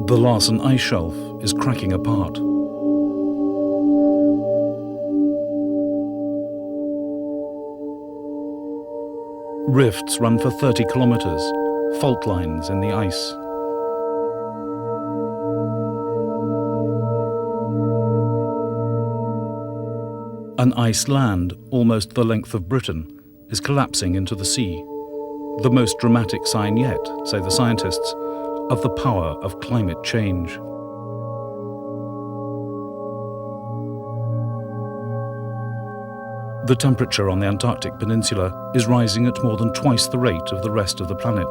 The Larsen ice shelf is cracking apart. Rifts run for 30 kilometers, fault lines in the ice. An ice land, almost the length of Britain, is collapsing into the sea. The most dramatic sign yet, say the scientists, of the power of climate change. The temperature on the Antarctic Peninsula is rising at more than twice the rate of the rest of the planet.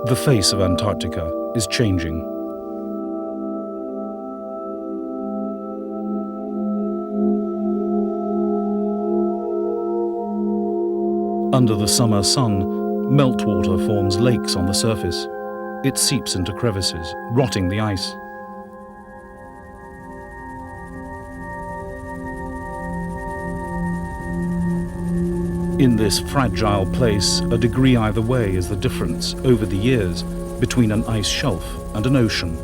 The face of Antarctica is changing. Under the summer sun, meltwater forms lakes on the surface. It seeps into crevices, rotting the ice. In this fragile place, a degree either way is the difference, over the years, between an ice shelf and an ocean.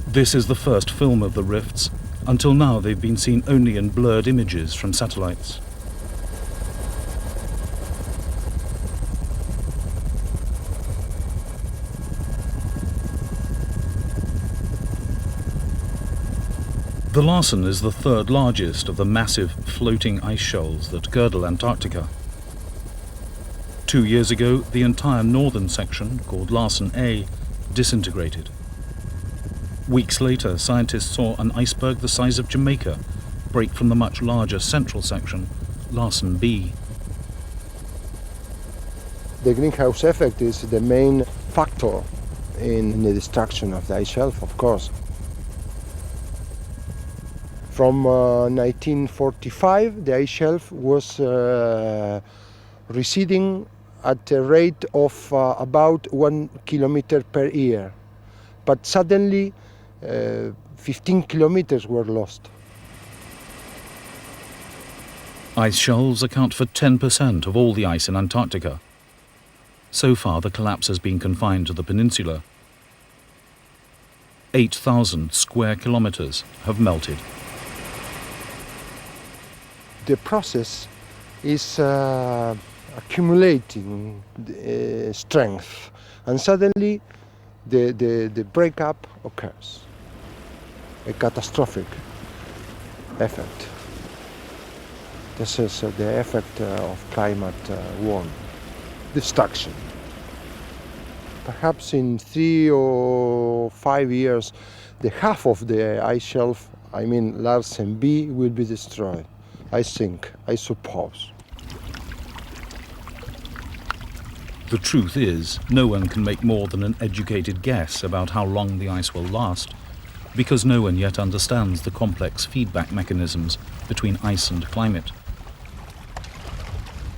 This is the first film of the rifts. Until now, they've been seen only in blurred images from satellites. The Larsen is the third largest of the massive floating ice shelves that girdle Antarctica. 2 years ago, the entire northern section, called Larsen A, disintegrated. Weeks later, scientists saw an iceberg the size of Jamaica break from the much larger central section, Larsen B. The greenhouse effect is the main factor in the destruction of the ice shelf, of course. From 1945, the ice shelf was receding at a rate of about 1 kilometer per year. But suddenly, 15 kilometers were lost. Ice shelves account for 10% of all the ice in Antarctica. So far, the collapse has been confined to the peninsula. 8,000 square kilometers have melted. The process is accumulating strength, and suddenly the breakup occurs. A catastrophic effect. This is the effect of climate warming, destruction. Perhaps in 3 or 5 years, the half of the ice shelf, I mean Larsen B, will be destroyed. I suppose. The truth is, no one can make more than an educated guess about how long the ice will last, because no one yet understands the complex feedback mechanisms between ice and climate.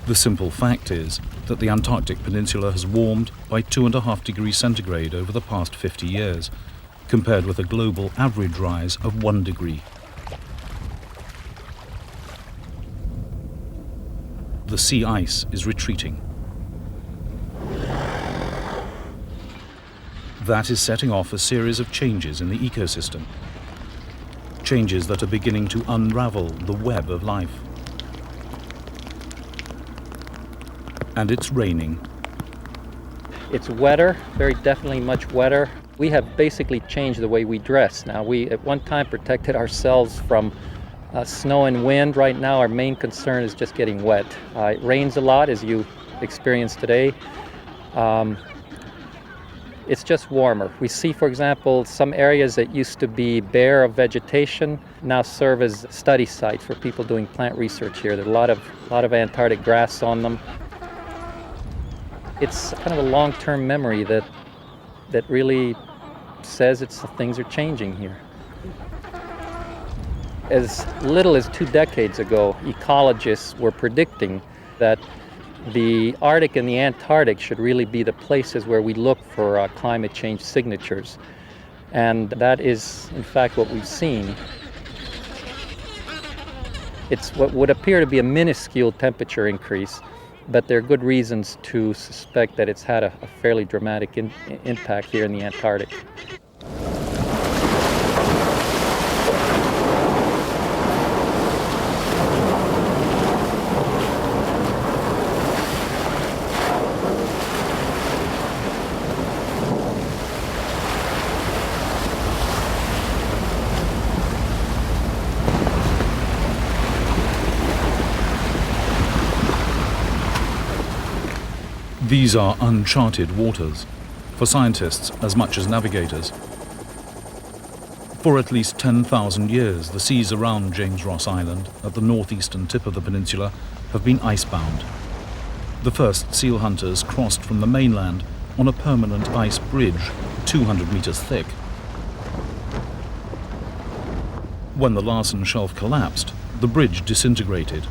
The simple fact is that the Antarctic Peninsula has warmed by 2.5 degrees centigrade over the past 50 years, compared with a global average rise of 1 degree. The sea ice is retreating. That is setting off a series of changes in the ecosystem. Changes that are beginning to unravel the web of life. And it's raining. It's wetter, very definitely much wetter. We have basically changed the way we dress. Now, we at one time protected ourselves from snow and wind. Right now, our main concern is just getting wet. It rains a lot, as you experienced today. It's just warmer. We see, for example, some areas that used to be bare of vegetation now serve as study sites for people doing plant research here. There's a lot of Antarctic grass on them. It's kind of a long-term memory that really says things are changing here. As little as 2 decades ago, ecologists were predicting that the Arctic and the Antarctic should really be the places where we look for climate change signatures. And that is, in fact, what we've seen. It's what would appear to be a minuscule temperature increase, but there are good reasons to suspect that it's had a fairly dramatic impact here in the Antarctic. These are uncharted waters, for scientists as much as navigators. For at least 10,000 years, the seas around James Ross Island, at the northeastern tip of the peninsula, have been icebound. The first seal hunters crossed from the mainland on a permanent ice bridge 200 meters thick. When the Larsen Shelf collapsed, the bridge disintegrated.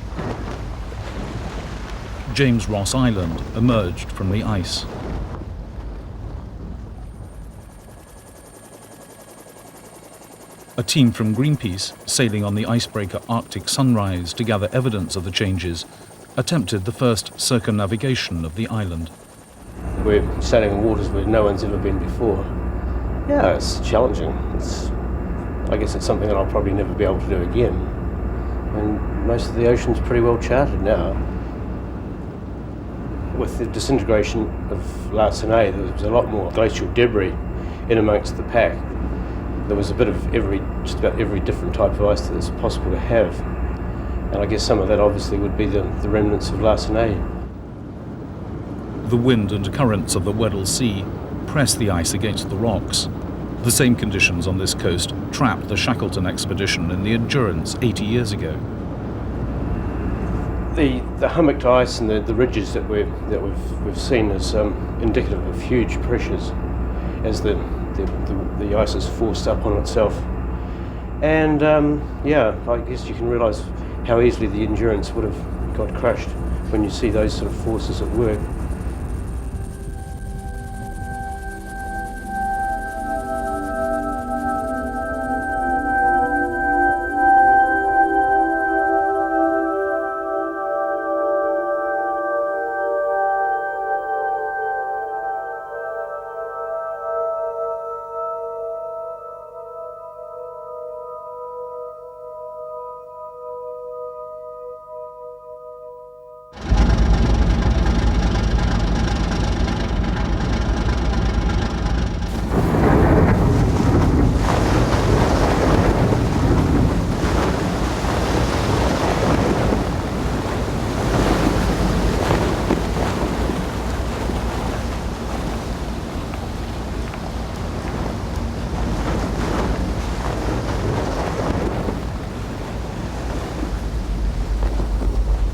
James Ross Island emerged from the ice. A team from Greenpeace, sailing on the icebreaker Arctic Sunrise to gather evidence of the changes, attempted the first circumnavigation of the island. We're sailing in waters where no one's ever been before. Yeah, it's challenging. I guess it's something that I'll probably never be able to do again. And most of the ocean's pretty well charted now. With the disintegration of Larsen A, there was a lot more glacial debris in amongst the pack. There was a bit of just about every different type of ice that it's possible to have. And I guess some of that obviously would be the remnants of Larsen A. The wind and currents of the Weddell Sea press the ice against the rocks. The same conditions on this coast trapped the Shackleton expedition in the Endurance 80 years ago. The hummocked ice and the ridges that we've seen is indicative of huge pressures as the ice is forced up on itself. And yeah, I guess you can realise how easily the Endurance would have got crushed when you see those sort of forces at work.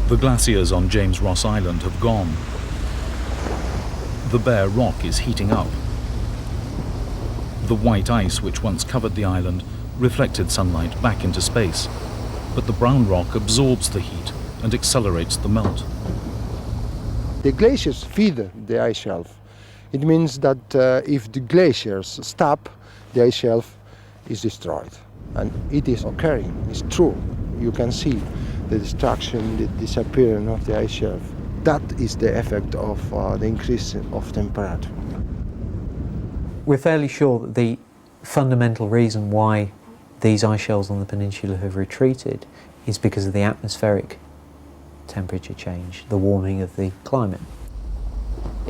The glaciers on James Ross Island have gone. The bare rock is heating up. The white ice which once covered the island reflected sunlight back into space, but the brown rock absorbs the heat and accelerates the melt. The glaciers feed the ice shelf. It means that if the glaciers stop, the ice shelf is destroyed. And it is occurring, it's true. You can see the destruction, the disappearance of the ice shelf. That is the effect of the increase of temperature. We're fairly sure that the fundamental reason why these ice shelves on the peninsula have retreated is because of the atmospheric temperature change, the warming of the climate.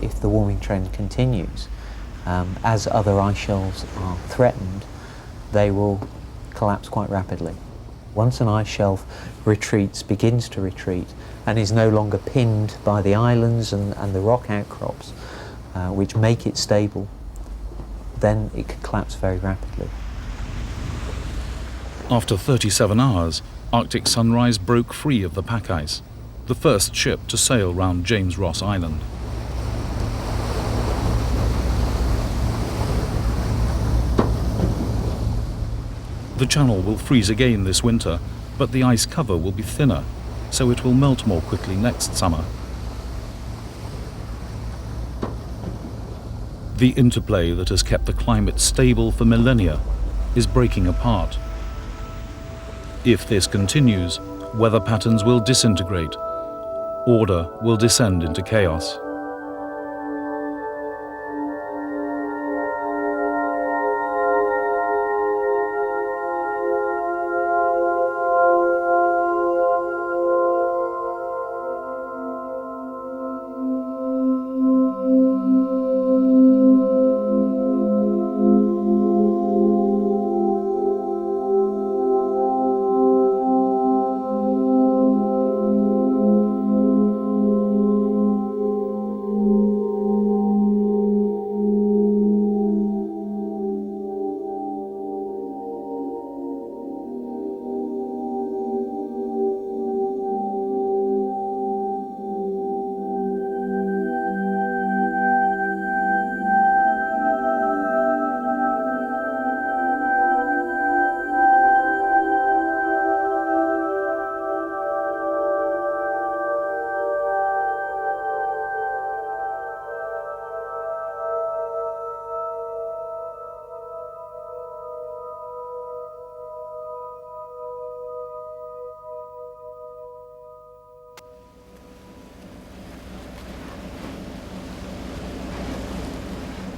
If the warming trend continues, as other ice shelves are threatened, they will collapse quite rapidly. Once an ice shelf begins to retreat, and is no longer pinned by the islands and the rock outcrops, which make it stable, then it can collapse very rapidly. After 37 hours, Arctic Sunrise broke free of the pack ice, the first ship to sail round James Ross Island. The channel will freeze again this winter, but the ice cover will be thinner, so it will melt more quickly next summer. The interplay that has kept the climate stable for millennia is breaking apart. If this continues, weather patterns will disintegrate. Order will descend into chaos.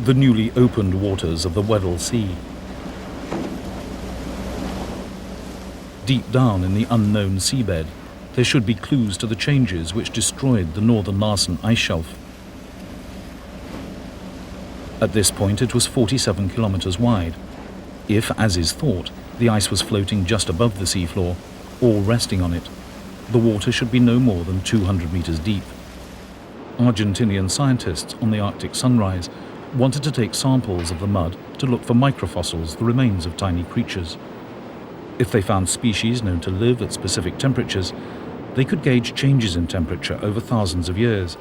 The newly opened waters of the Weddell Sea. Deep down in the unknown seabed, there should be clues to the changes which destroyed the northern Larsen ice shelf. At this point it was 47 kilometers wide. If, as is thought, the ice was floating just above the seafloor, or resting on it, the water should be no more than 200 meters deep. Argentinian scientists on the Arctic Sunrise wanted to take samples of the mud to look for microfossils, the remains of tiny creatures. If they found species known to live at specific temperatures, they could gauge changes in temperature over thousands of years.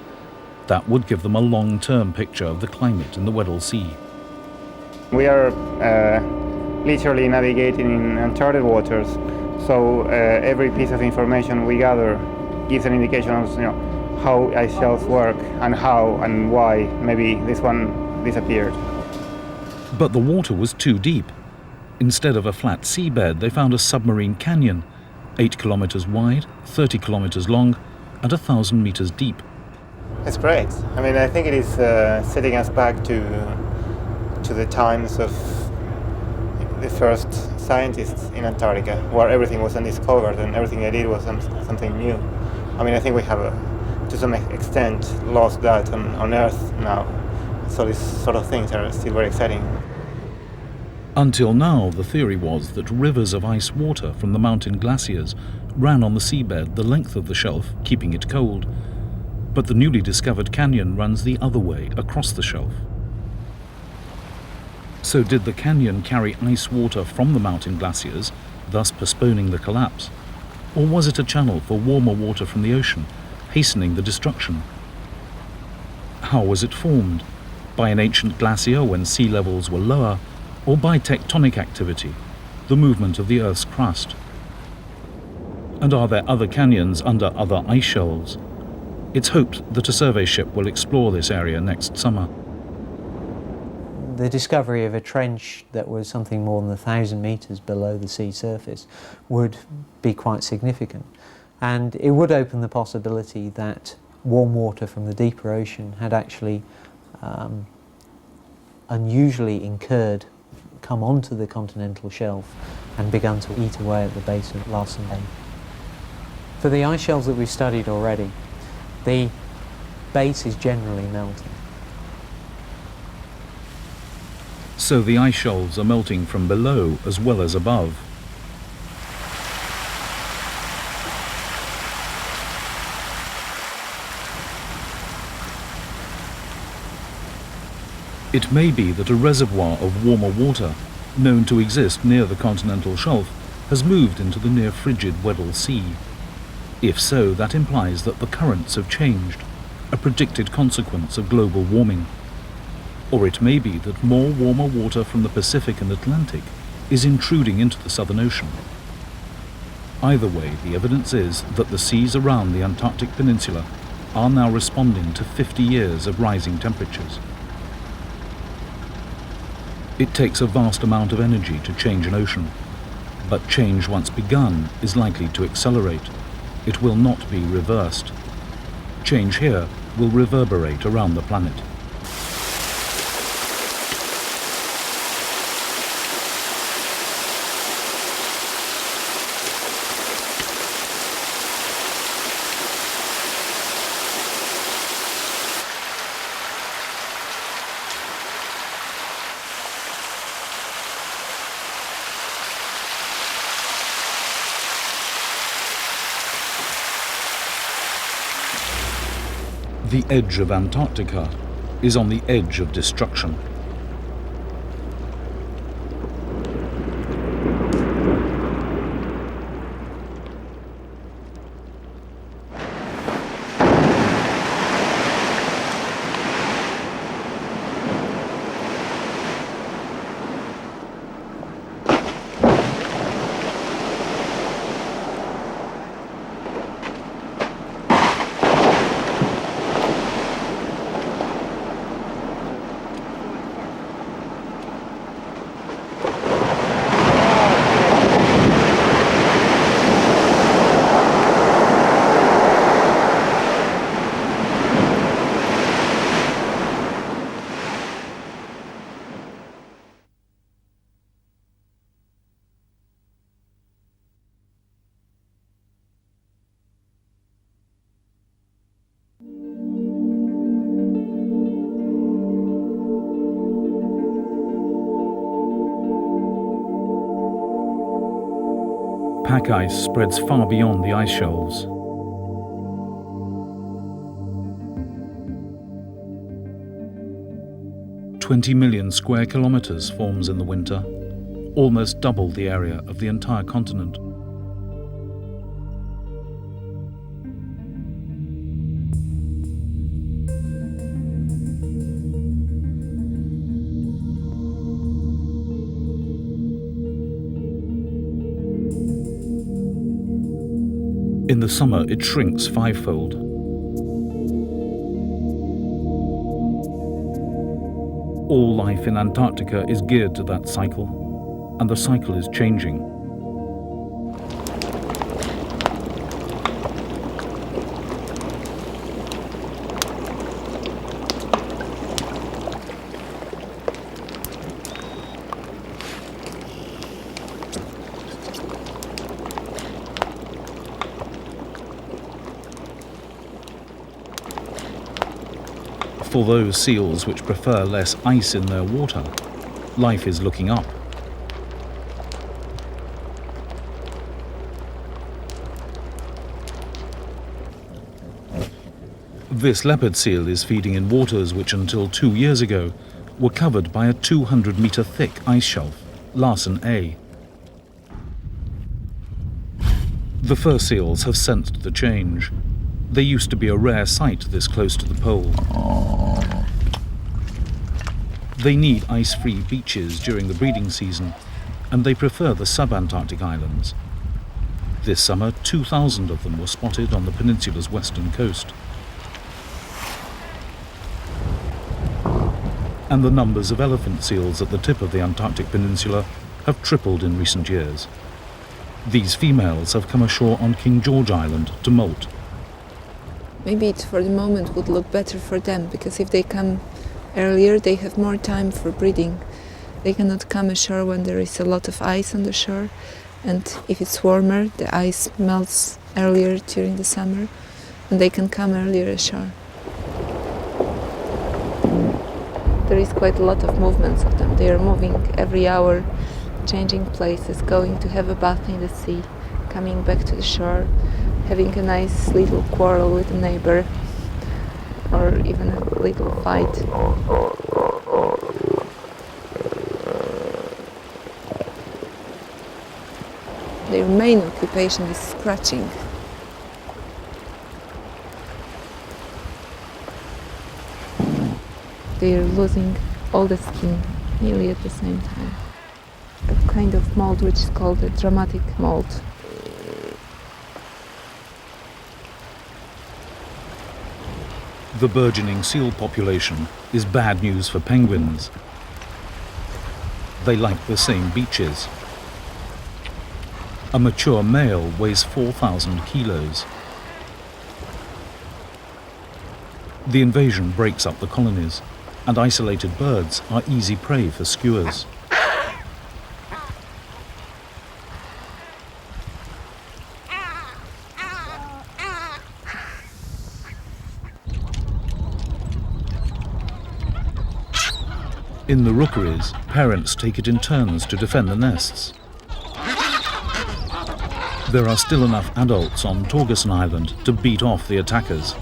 That would give them a long-term picture of the climate in the Weddell Sea. We are literally navigating in uncharted waters, so every piece of information we gather gives an indication of how ice shelves work and how and why maybe this one disappeared. But the water was too deep. Instead of a flat seabed, they found a submarine canyon, 8 kilometers wide, 30 kilometers long, and 1,000 meters deep. It's great. I mean, I think it is setting us back to the times of the first scientists in Antarctica, where everything was undiscovered and everything they did was something new. I mean, I think we have, to some extent, lost that on Earth now. So these sort of things are still very exciting. Until now, the theory was that rivers of ice water from the mountain glaciers ran on the seabed the length of the shelf, keeping it cold. But the newly discovered canyon runs the other way, across the shelf. So did the canyon carry ice water from the mountain glaciers, thus postponing the collapse? Or was it a channel for warmer water from the ocean, hastening the destruction? How was it formed? By an ancient glacier when sea levels were lower, or by tectonic activity, the movement of the Earth's crust? And are there other canyons under other ice shelves? It's hoped that a survey ship will explore this area next summer. The discovery of a trench that was something more than 1,000 meters below the sea surface would be quite significant. And it would open the possibility that warm water from the deeper ocean had actually unusually come onto the continental shelf and begun to eat away at the base of Larsen Bay. For the ice shelves that we've studied already, the base is generally melting. So the ice shelves are melting from below as well as above. It may be that a reservoir of warmer water, known to exist near the continental shelf, has moved into the near frigid Weddell Sea. If so, that implies that the currents have changed, a predicted consequence of global warming. Or it may be that more warmer water from the Pacific and Atlantic is intruding into the Southern Ocean. Either way, the evidence is that the seas around the Antarctic Peninsula are now responding to 50 years of rising temperatures. It takes a vast amount of energy to change an ocean. But change once begun is likely to accelerate. It will not be reversed. Change here will reverberate around the planet. The edge of Antarctica is on the edge of destruction. Pack ice spreads far beyond the ice shelves. "20 million square kilometers forms in the winter, almost double the area of the entire continent. In the summer, it shrinks fivefold. All life in Antarctica is geared to that cycle, and the cycle is changing. For those seals which prefer less ice in their water, life is looking up. This leopard seal is feeding in waters which until 2 years ago were covered by a 200-meter thick ice shelf, Larsen A. The fur seals have sensed the change. They used to be a rare sight this close to the pole. They need ice-free beaches during the breeding season, and they prefer the sub-Antarctic islands. This summer, 2,000 of them were spotted on the peninsula's western coast. And the numbers of elephant seals at the tip of the Antarctic peninsula have tripled in recent years. These females have come ashore on King George Island to molt. Maybe it for the moment would look better for them, because if they come earlier they have more time for breeding. They cannot come ashore when there is a lot of ice on the shore, and if it's warmer the ice melts earlier during the summer and they can come earlier ashore. There is quite a lot of movements of them. They are moving every hour, changing places, going to have a bath in the sea, coming back to the shore, having a nice little quarrel with a neighbor, or even a little fight. Their main occupation is scratching. They are losing all the skin nearly at the same time. A kind of molt which is called a dramatic molt. The burgeoning seal population is bad news for penguins. They like the same beaches. A mature male weighs 4,000 kilos. The invasion breaks up the colonies, and isolated birds are easy prey for skuas. In the rookeries, parents take it in turns to defend the nests. There are still enough adults on Torgerson Island to beat off the attackers.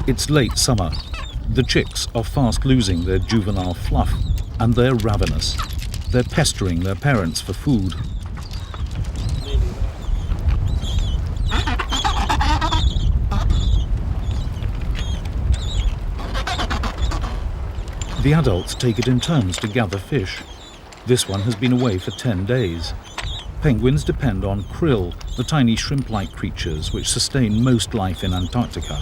It's late summer. The chicks are fast losing their juvenile fluff, and they're ravenous. They're pestering their parents for food. The adults take it in turns to gather fish. This one has been away for 10 days. Penguins depend on krill, the tiny shrimp-like creatures which sustain most life in Antarctica.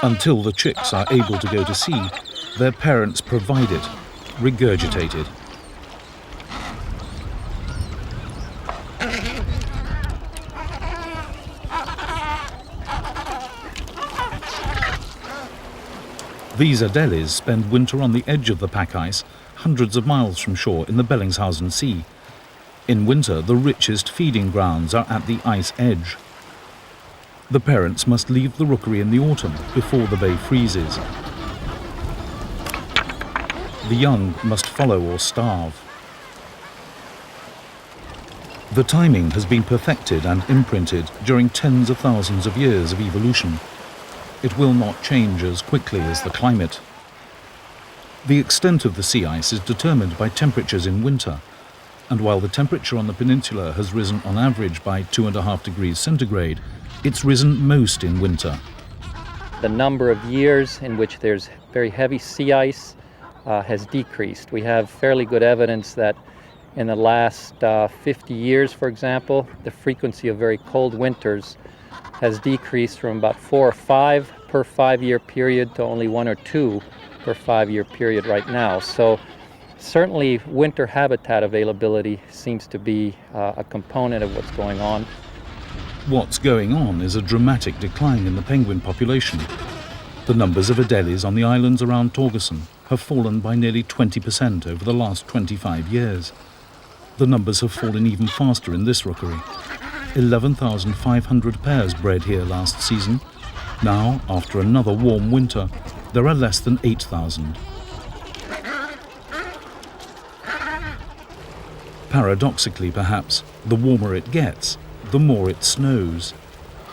Until the chicks are able to go to sea, their parents provide it, regurgitated. These adeles spend winter on the edge of the pack ice, hundreds of miles from shore in the Bellingshausen Sea. In winter, the richest feeding grounds are at the ice edge. The parents must leave the rookery in the autumn before the bay freezes. The young must follow or starve. The timing has been perfected and imprinted during tens of thousands of years of evolution. It will not change as quickly as the climate. The extent of the sea ice is determined by temperatures in winter, and while the temperature on the peninsula has risen on average by 2.5 degrees centigrade, it's risen most in winter. The number of years in which there's very heavy sea ice has decreased. We have fairly good evidence that in the last 50 years, for example, the frequency of very cold winters has decreased from about 4 or 5 per 5-year period to only 1 or 2 per 5-year period right now. So certainly winter habitat availability seems to be a component of what's going on. What's going on is a dramatic decline in the penguin population. The numbers of adeles on the islands around Torgerson have fallen by nearly 20% over the last 25 years. The numbers have fallen even faster in this rookery. 11,500 pairs bred here last season. Now, after another warm winter, there are less than 8,000. Paradoxically, perhaps, the warmer it gets, the more it snows.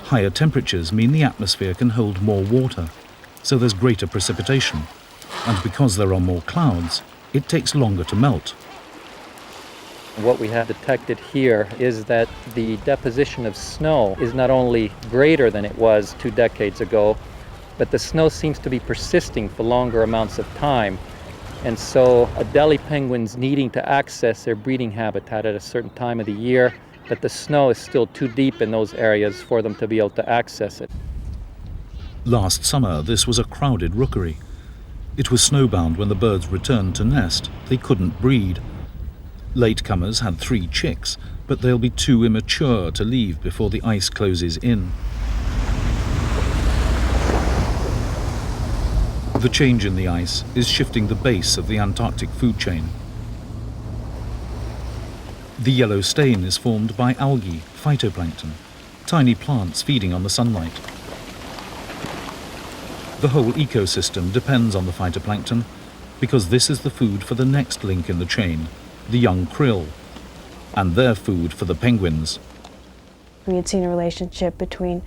Higher temperatures mean the atmosphere can hold more water, so there's greater precipitation. And because there are more clouds, it takes longer to melt. What we have detected here is that the deposition of snow is not only greater than it was 2 decades ago, but the snow seems to be persisting for longer amounts of time. And so Adelie penguins needing to access their breeding habitat at a certain time of the year, but the snow is still too deep in those areas for them to be able to access it. Last summer, this was a crowded rookery. It was snowbound when the birds returned to nest. They couldn't breed. Latecomers had 3 chicks, but they'll be too immature to leave before the ice closes in. The change in the ice is shifting the base of the Antarctic food chain. The yellow stain is formed by algae, phytoplankton, tiny plants feeding on the sunlight. The whole ecosystem depends on the phytoplankton because this is the food for the next link in the chain, the young krill, and their food for the penguins. We had seen a relationship between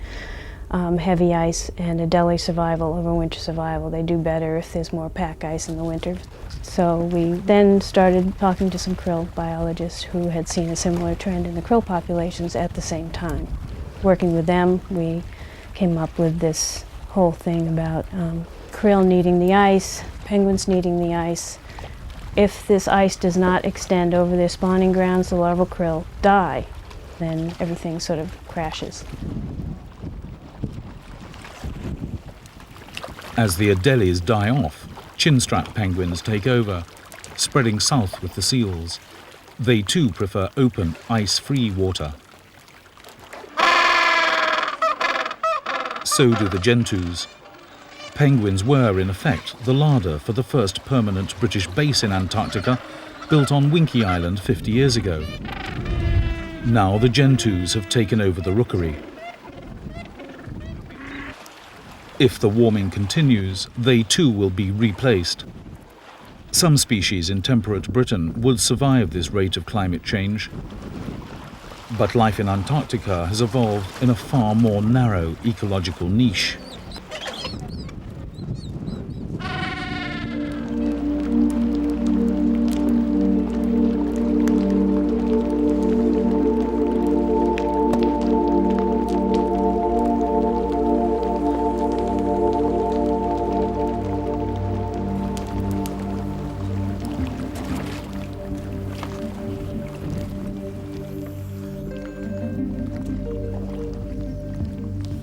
heavy ice and Adelie survival over winter survival. They do better if there's more pack ice in the winter. So we then started talking to some krill biologists who had seen a similar trend in the krill populations at the same time. Working with them, we came up with this whole thing about krill needing the ice, penguins needing the ice. If this ice does not extend over their spawning grounds, the larval krill die. Then everything sort of crashes. As the Adelies die off, chinstrap penguins take over, spreading south with the seals. They too prefer open, ice-free water. So do the gentoos. Penguins were, in effect, the larder for the first permanent British base in Antarctica, built on Winky Island 50 years ago. Now the gentoos have taken over the rookery. If the warming continues, they too will be replaced. Some species in temperate Britain would survive this rate of climate change, but life in Antarctica has evolved in a far more narrow ecological niche.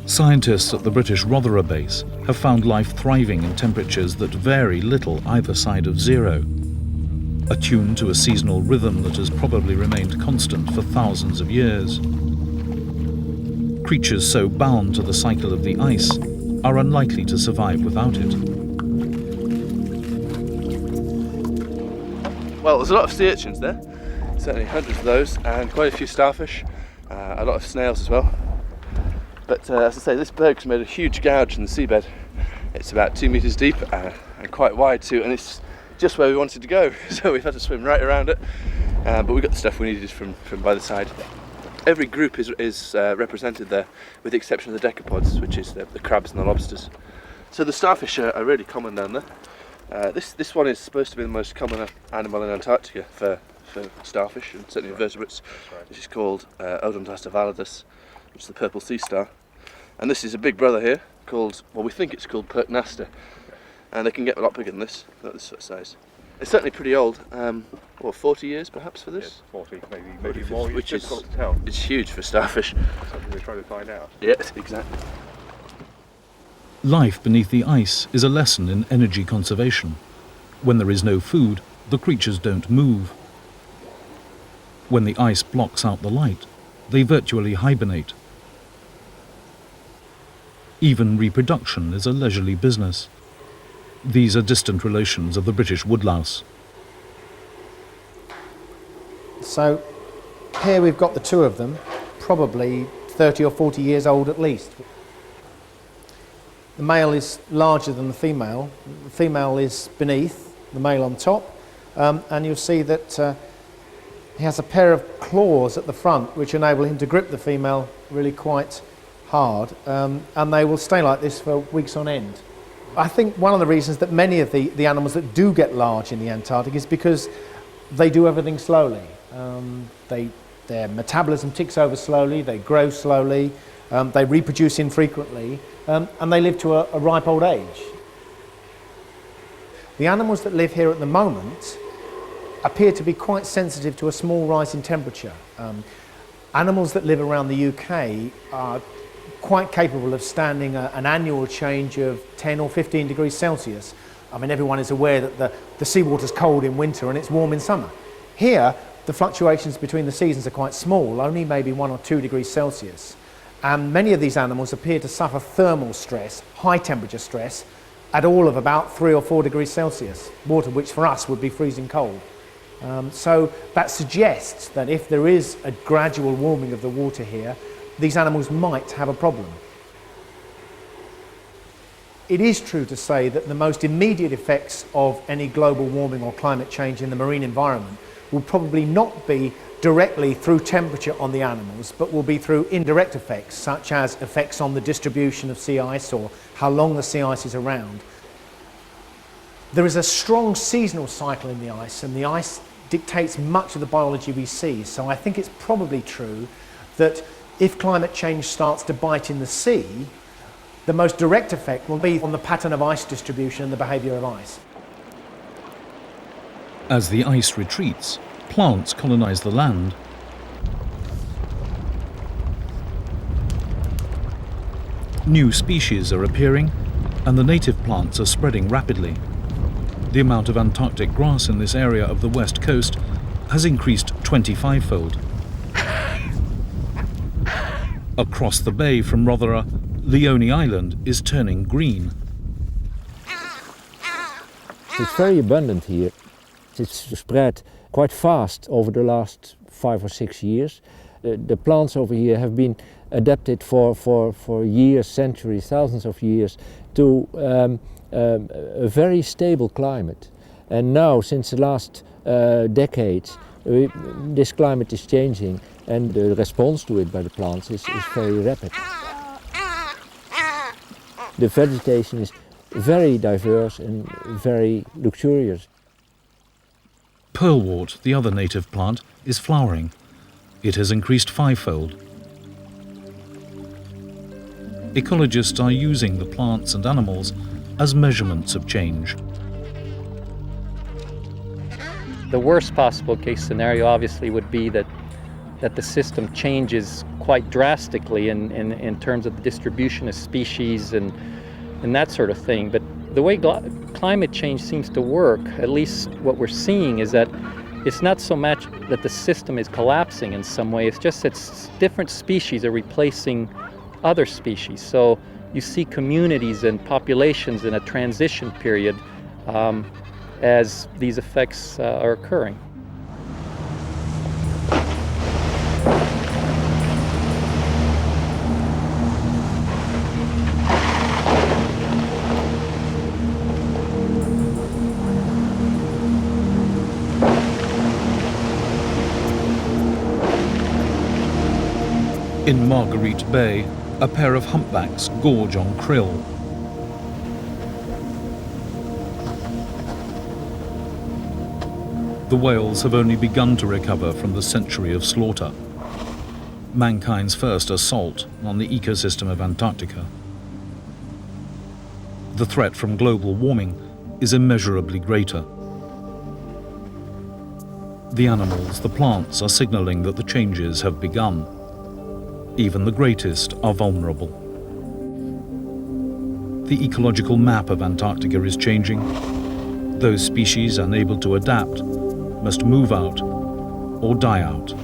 Scientists at the British Rothera base have found life thriving in temperatures that vary little either side of zero, attuned to a seasonal rhythm that has probably remained constant for thousands of years. Creatures so bound to the cycle of the ice are unlikely to survive without it. Well, there's a lot of sea urchins there, certainly hundreds of those, and quite a few starfish, a lot of snails as well. But as I say, this berg's made a huge gouge in the seabed. It's about 2 meters deep and quite wide too, and it's just where we wanted to go, so we've had to swim right around it, but we got the stuff we needed from by the side. Every group is represented there, with the exception of the decapods, which is the crabs and the lobsters. So the starfish are really common down there. This one is supposed to be the most common animal in Antarctica for starfish, and certainly invertebrates, which is called Odontasta validus, which is the purple sea star. And this is a big brother here called, well, we think it's called Pertnasta, and they can get a lot bigger than this, about this sort of size. It's certainly pretty old, 40 years perhaps for this? Yes, 40, maybe more, which it's is difficult to tell. It's huge for starfish. Something we're trying to find out. Yes, exactly. Life beneath the ice is a lesson in energy conservation. When there is no food, the creatures don't move. When the ice blocks out the light, they virtually hibernate. Even reproduction is a leisurely business. These are distant relations of the British woodlouse. So here we've got the two of them, probably 30 or 40 years old at least. The male is larger than the female. The female is beneath, the male on top, and you'll see that he has a pair of claws at the front which enable him to grip the female really quite hard, and they will stay like this for weeks on end. I think one of the reasons that many of the animals that do get large in the Antarctic is because they do everything slowly. Their metabolism ticks over slowly, they grow slowly, they reproduce infrequently, and they live to a ripe old age. The animals that live here at the moment appear to be quite sensitive to a small rise in temperature. Animals that live around the UK are quite capable of standing an annual change of 10 or 15 degrees Celsius. I mean, everyone is aware that the seawater's cold in winter and it's warm in summer. Here, the fluctuations between the seasons are quite small, only maybe 1 or 2 degrees Celsius. And many of these animals appear to suffer thermal stress, high temperature stress, at all of about 3 or 4 degrees Celsius, water which for us would be freezing cold. So that suggests that if there is a gradual warming of the water here, these animals might have a problem. It is true to say that the most immediate effects of any global warming or climate change in the marine environment will probably not be directly through temperature on the animals, but will be through indirect effects, such as effects on the distribution of sea ice or how long the sea ice is around. There is a strong seasonal cycle in the ice, and the ice dictates much of the biology we see. So I think it's probably true that if climate change starts to bite in the sea, the most direct effect will be on the pattern of ice distribution and the behaviour of ice. As the ice retreats, plants colonize the land. New species are appearing, and the native plants are spreading rapidly. The amount of Antarctic grass in this area of the west coast has increased 25-fold. Across the bay from Rothera, Leone Island is turning green. It's very abundant here. It's spread quite fast over the last 5 or 6 years. The plants over here have been adapted for years, centuries, thousands of years to a very stable climate. And now, since the last decades, this climate is changing, and the response to it by the plants is very rapid. The vegetation is very diverse and very luxurious. Pearlwort, the other native plant, is flowering. It has increased 5-fold. Ecologists are using the plants and animals as measurements of change. The worst possible case scenario obviously would be that the system changes quite drastically in terms of the distribution of species and that sort of thing. But the way climate change seems to work, at least what we're seeing, is that it's not so much that the system is collapsing in some way, it's just that different species are replacing other species. So you see communities and populations in a transition period as these effects are occurring. In Marguerite Bay, a pair of humpbacks gorge on krill. The whales have only begun to recover from the century of slaughter, mankind's first assault on the ecosystem of Antarctica. The threat from global warming is immeasurably greater. The animals, the plants, are signaling that the changes have begun. Even the greatest are vulnerable. The ecological map of Antarctica is changing. Those species unable to adapt must move out or die out.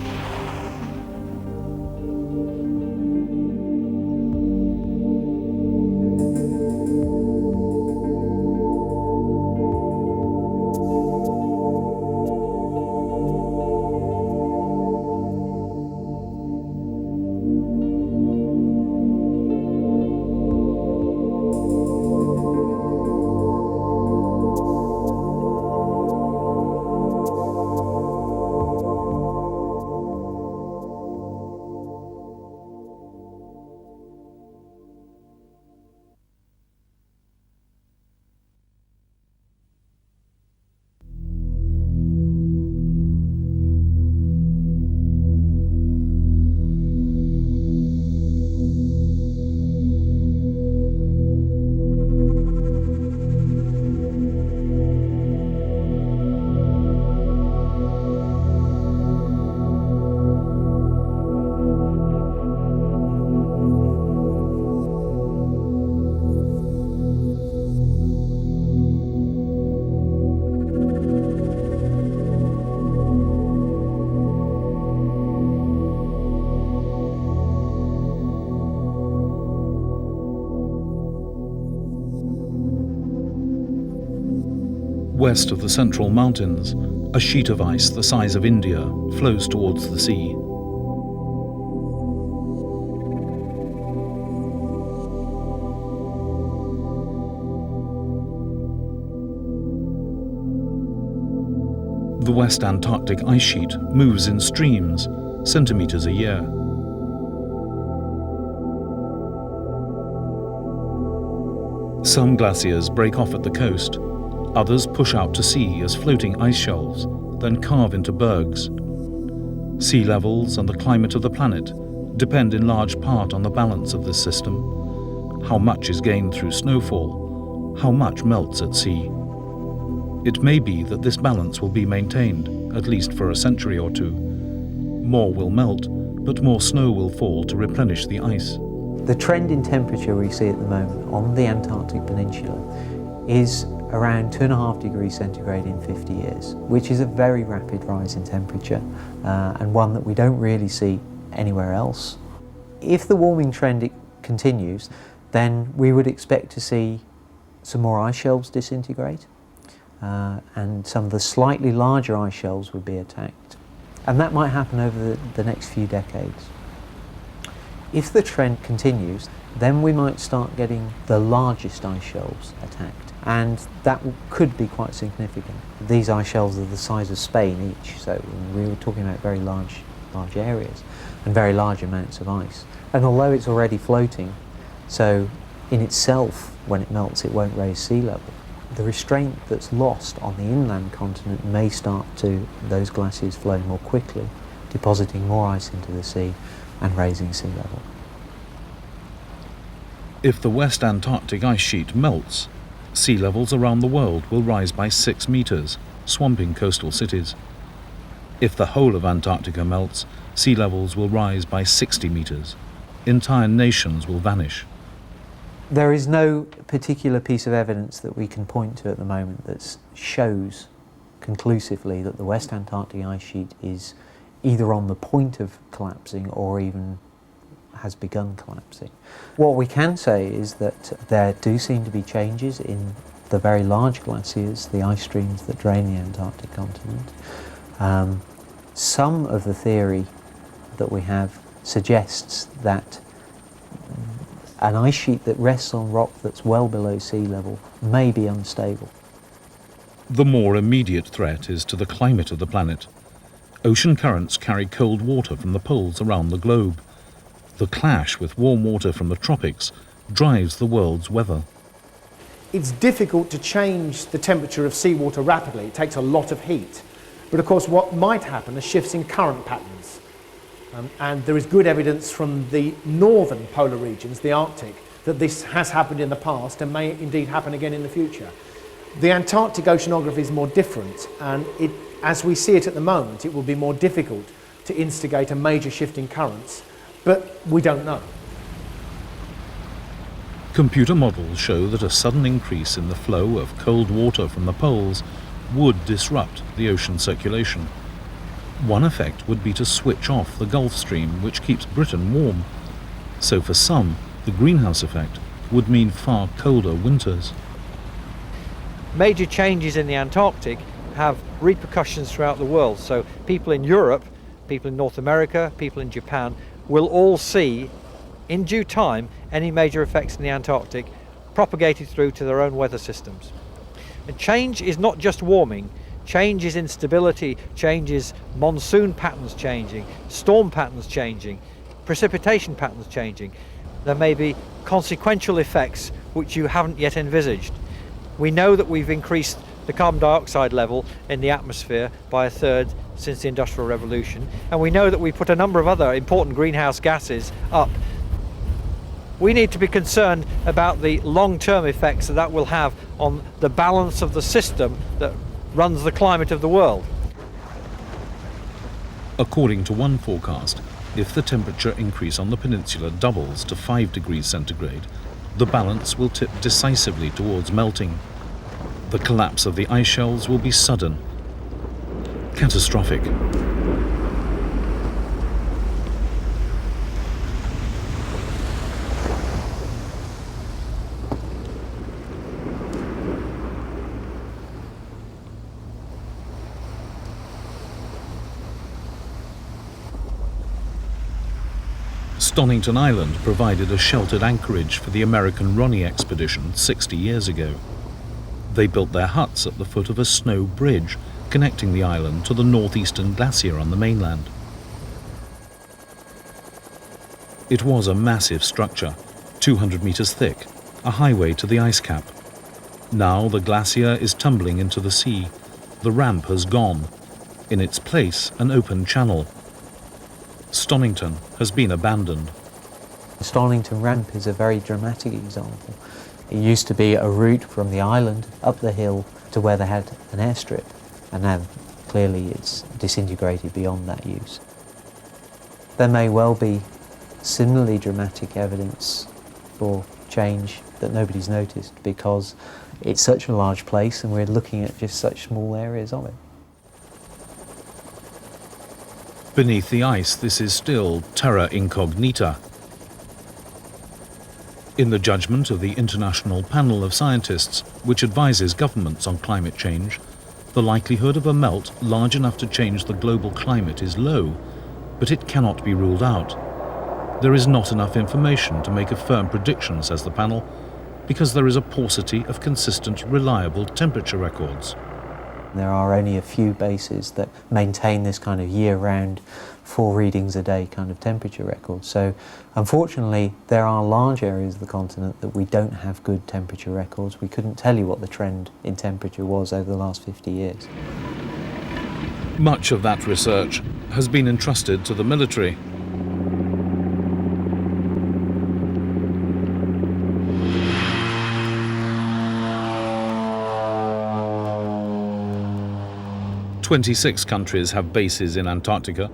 West of the Central Mountains, a sheet of ice the size of India flows towards the sea. The West Antarctic ice sheet moves in streams, centimetres a year. Some glaciers break off at the coast, others push out to sea as floating ice shelves, then carve into bergs. Sea levels and the climate of the planet depend in large part on the balance of this system. How much is gained through snowfall, how much melts at sea. It may be that this balance will be maintained, at least for a century or two. More will melt, but more snow will fall to replenish the ice. The trend in temperature we see at the moment on the Antarctic Peninsula is around 2.5 degrees centigrade in 50 years, which is a very rapid rise in temperature and one that we don't really see anywhere else. If the warming trend continues, then we would expect to see some more ice shelves disintegrate and some of the slightly larger ice shelves would be attacked. And that might happen over the next few decades. If the trend continues, then we might start getting the largest ice shelves attacked, and that could be quite significant. These ice shelves are the size of Spain each, so we were talking about very large areas and very large amounts of ice. And although it's already floating, so in itself, when it melts, it won't raise sea level. The restraint that's lost on the inland continent may start to those glaciers flowing more quickly, depositing more ice into the sea and raising sea level. If the West Antarctic ice sheet melts, sea levels around the world will rise by 6 meters, swamping coastal cities. If the whole of Antarctica melts, sea levels will rise by 60 meters. Entire nations will vanish. There is no particular piece of evidence that we can point to at the moment that shows conclusively that the West Antarctic ice sheet is either on the point of collapsing or even has begun collapsing. What we can say is that there do seem to be changes in the very large glaciers, the ice streams that drain the Antarctic continent. Some of the theory that we have suggests that an ice sheet that rests on rock that's well below sea level may be unstable. The more immediate threat is to the climate of the planet. Ocean currents carry cold water from the poles around the globe. The clash with warm water from the tropics drives the world's weather. It's difficult to change the temperature of seawater rapidly. It takes a lot of heat. But of course what might happen are shifts in current patterns. And there is good evidence from the northern polar regions, the Arctic, that this has happened in the past and may indeed happen again in the future. The Antarctic oceanography is more different, and as we see it at the moment, it will be more difficult to instigate a major shift in currents, but we don't know. Computer models show that a sudden increase in the flow of cold water from the poles would disrupt the ocean circulation. One effect would be to switch off the Gulf Stream, which keeps Britain warm. So for some, the greenhouse effect would mean far colder winters. Major changes in the Antarctic have repercussions throughout the world. So people in Europe, people in North America, people in Japan will all see in due time any major effects in the Antarctic propagated through to their own weather systems. And change is not just warming. Change is instability, change is monsoon patterns changing, storm patterns changing, precipitation patterns changing. There may be consequential effects which you haven't yet envisaged. We know that we've increased the carbon dioxide level in the atmosphere by 1/3 since the Industrial Revolution, and we know that we put a number of other important greenhouse gases up. We need to be concerned about the long-term effects that will have on the balance of the system that runs the climate of the world. According to one forecast, if the temperature increase on the peninsula doubles to 5 degrees centigrade, the balance will tip decisively towards melting. The collapse of the ice shelves will be sudden, catastrophic. Stonington Island provided a sheltered anchorage for the American Ronnie expedition 60 years ago. They built their huts at the foot of a snow bridge connecting the island to the northeastern glacier on the mainland. It was a massive structure, 200 meters thick, a highway to the ice cap. Now the glacier is tumbling into the sea. The ramp has gone. In its place, an open channel. Stonington has been abandoned. The Stonington ramp is a very dramatic example. It used to be a route from the island up the hill to where they had an airstrip, and now clearly it's disintegrated beyond that use. There may well be similarly dramatic evidence for change that nobody's noticed because it's such a large place and we're looking at just such small areas of it. Beneath the ice, this is still terra incognita. In the judgment of the International Panel of Scientists, which advises governments on climate change, the likelihood of a melt large enough to change the global climate is low, but it cannot be ruled out. There is not enough information to make a firm prediction, says the panel, because there is a paucity of consistent, reliable temperature records. There are only a few bases that maintain this kind of year-round 4 readings a day kind of temperature record. So unfortunately there are large areas of the continent that we don't have good temperature records. We couldn't tell you what the trend in temperature was over the last 50 years. Much of that research has been entrusted to the military. "26 countries have bases in Antarctica.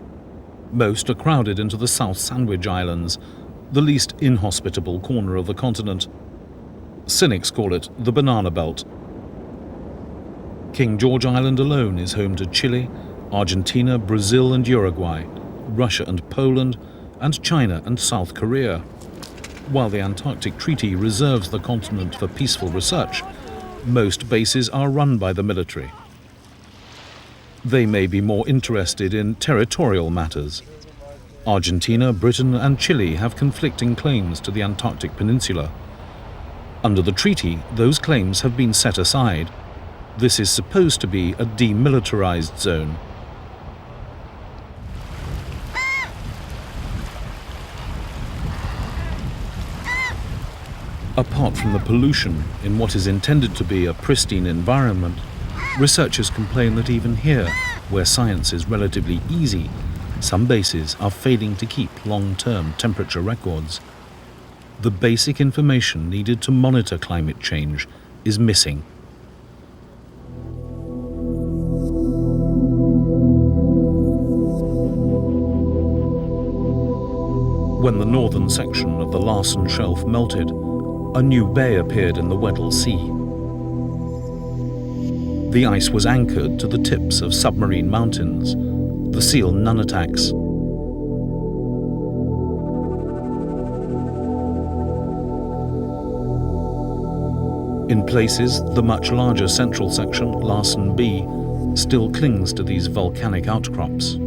Most are crowded into the South Sandwich Islands, the least inhospitable corner of the continent. Cynics call it the Banana Belt. King George Island alone is home to Chile, Argentina, Brazil and Uruguay, Russia and Poland, and China and South Korea. While the Antarctic Treaty reserves the continent for peaceful research, most bases are run by the military. They may be more interested in territorial matters. Argentina, Britain and Chile have conflicting claims to the Antarctic Peninsula. Under the treaty, those claims have been set aside. This is supposed to be a demilitarized zone. Apart from the pollution in what is intended to be a pristine environment, researchers complain that even here, where science is relatively easy, some bases are failing to keep long-term temperature records. The basic information needed to monitor climate change is missing. When the northern section of the Larsen Shelf melted, a new bay appeared in the Weddell Sea. The ice was anchored to the tips of submarine mountains, the seal nunataks. In places, the much larger central section, Larsen B, still clings to these volcanic outcrops.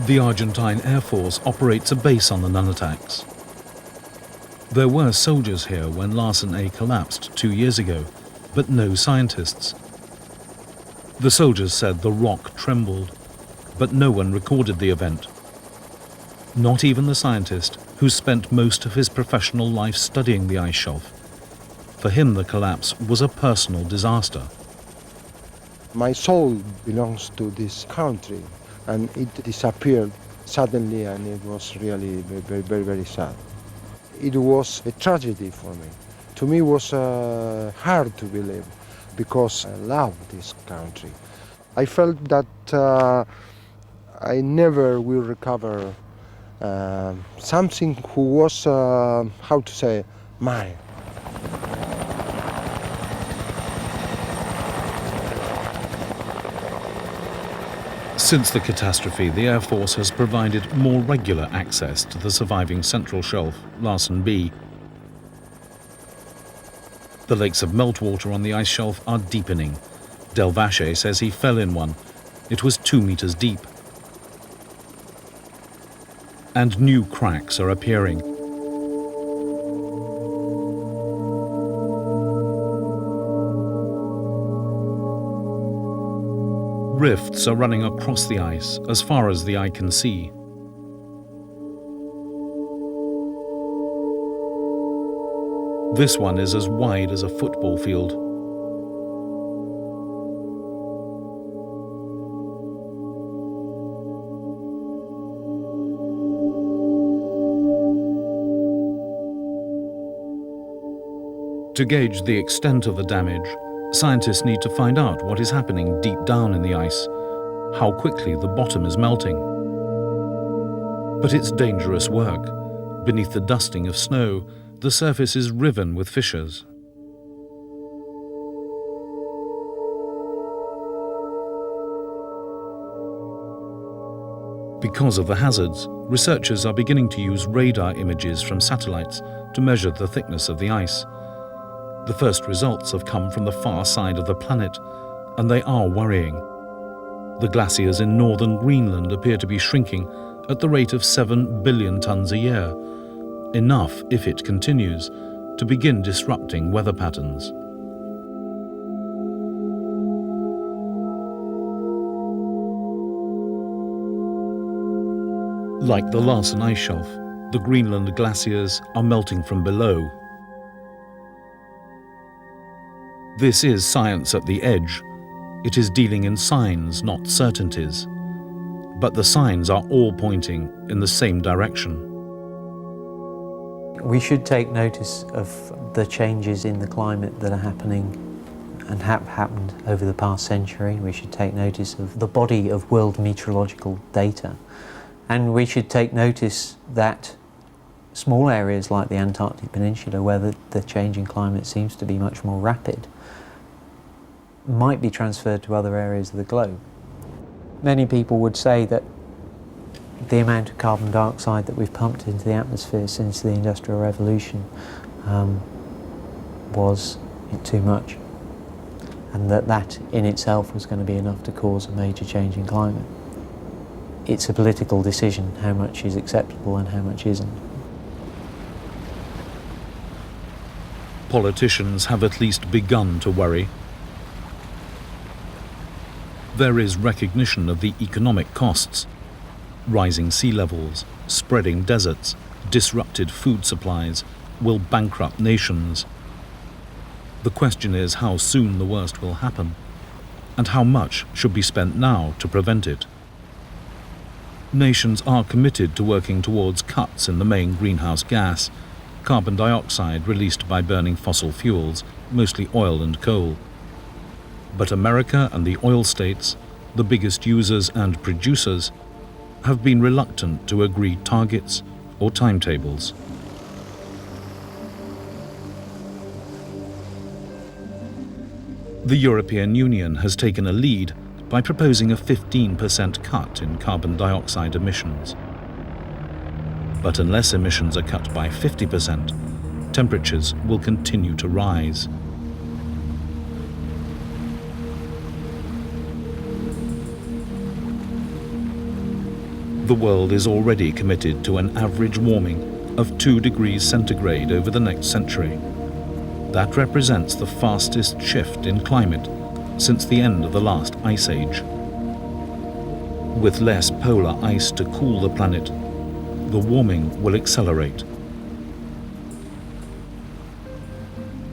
The Argentine Air Force operates a base on the nunataks. There were soldiers here when Larsen A collapsed 2 years ago, but no scientists. The soldiers said the rock trembled, but no one recorded the event. Not even the scientist who spent most of his professional life studying the ice shelf. For him, the collapse was a personal disaster. My soul belongs to this country, and it disappeared suddenly, and it was really very, very, very sad. It was a tragedy for me. To me, it was hard to believe, because I love this country. I felt that I never will recover something who was, how to say, mine. Since the catastrophe, the Air Force has provided more regular access to the surviving central shelf, Larsen B. The lakes of meltwater on the ice shelf are deepening. Del Vache says he fell in one. It was 2 meters deep. And new cracks are appearing. Rifts are running across the ice as far as the eye can see. This one is as wide as a football field. To gauge the extent of the damage, scientists need to find out what is happening deep down in the ice, how quickly the bottom is melting. But it's dangerous work. Beneath the dusting of snow, the surface is riven with fissures. Because of the hazards, researchers are beginning to use radar images from satellites to measure the thickness of the ice. The first results have come from the far side of the planet, and they are worrying. The glaciers in northern Greenland appear to be shrinking at the rate of 7 billion tons a year, enough, if it continues, to begin disrupting weather patterns. Like the Larsen ice shelf, the Greenland glaciers are melting from below. This is science at the edge. It is dealing in signs, not certainties. But the signs are all pointing in the same direction. We should take notice of the changes in the climate that are happening and have happened over the past century. We should take notice of the body of world meteorological data. And we should take notice that small areas like the Antarctic Peninsula, where the change in climate seems to be much more rapid, might be transferred to other areas of the globe. Many people would say that the amount of carbon dioxide that we've pumped into the atmosphere since the Industrial Revolution was too much, and that in itself was going to be enough to cause a major change in climate. It's a political decision how much is acceptable and how much isn't. Politicians have at least begun to worry. There is recognition of the economic costs. Rising sea levels, spreading deserts, disrupted food supplies will bankrupt nations. The question is how soon the worst will happen, and how much should be spent now to prevent it. Nations are committed to working towards cuts in the main greenhouse gas, carbon dioxide released by burning fossil fuels, mostly oil and coal. But America and the oil states, the biggest users and producers, have been reluctant to agree targets or timetables. The European Union has taken a lead by proposing a 15% cut in carbon dioxide emissions. But unless emissions are cut by 50%, temperatures will continue to rise. The world is already committed to an average warming of 2 degrees centigrade over the next century. That represents the fastest shift in climate since the end of the last ice age. With less polar ice to cool the planet, the warming will accelerate.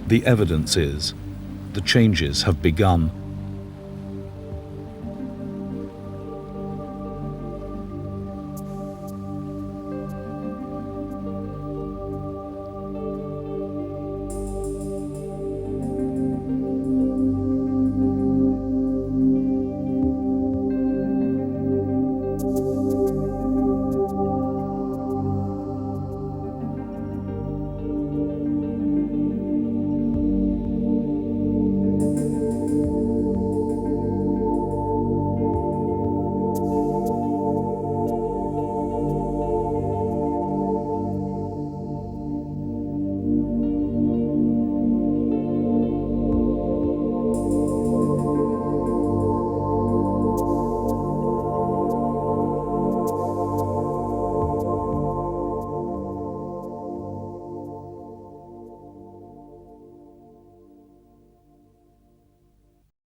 The evidence is the changes have begun.